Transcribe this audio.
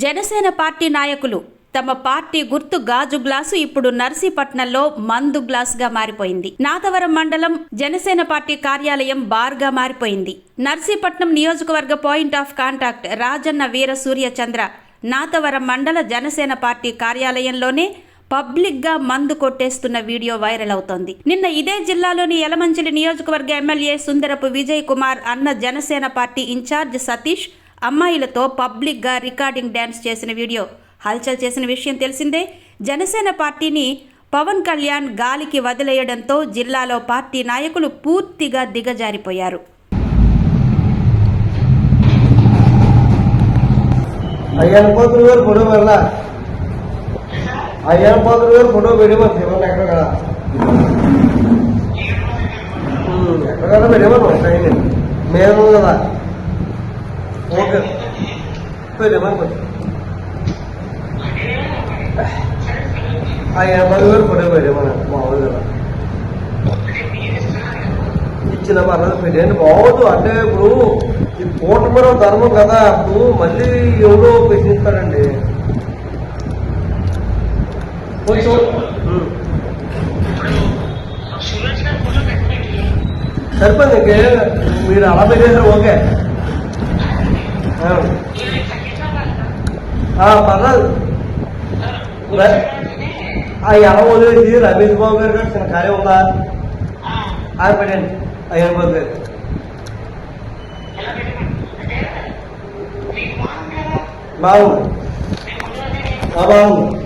Janasena party నాయకులు తమ party గుర్తు గాజు గ్లాసు ఇప్పుడు నర్సీపట్నంలో మందు గ్లాసుగా మారిపోయింది. నాతవరం మండలం జనసేన పార్టీ కార్యాలయం బార్గా మారిపోయింది. నర్సీపట్నం నియోజకవర్గ పాయింట్ ఆఫ్ కాంటాక్ట్ రాజన్న వీర సూర్యచంద్ర నాతవరం మండల జనసేన పార్టీ కార్యాలయంలోనే పబ్లిక్ గా మందు కొట్టేస్తున్న వీడియో వైరల్ అవుతోంది. నిన్న ఇదే జిల్లాలోని యలమంచిలి నియోజకవర్గ ఎమ్మెల్యే సుందరపు విజయ్ కుమార్ అన్న జనసేన పార్టీ ఇన్ఛార్జ్ సతీష్ అమ్మాయిలతో పబ్లిక్ గా రికార్డింగ్ డ్యాన్స్ చేసిన వీడియో హల్చల్ చేసిన విషయం తెలిసిందే. జనసేన పార్టీని పవన్ కళ్యాణ్ గాలికి వదిలేయడంతో జిల్లాలో పార్టీ నాయకులు పూర్తిగా దిగజారిపోయారు. ఇచ్చిన పర్లేదు పెట్టండి బాగోదు. అంటే ఇప్పుడు ఈ కూటమి ధర్మం కదా, అప్పుడు మళ్ళీ ఎవరో ప్రశ్నిస్తారండి. కొంచెం సరిపోయింది. ఇంకే మీరు అలా పెట్టేసారు. ఓకే పర్లేదు. ఎలా వదిలేసి రమేష్ బాబు గారు చిన్న కార్యం ఉందా ఆయన పెట్టండి. అయ్యా బాబు బాగుంది బాగుంది.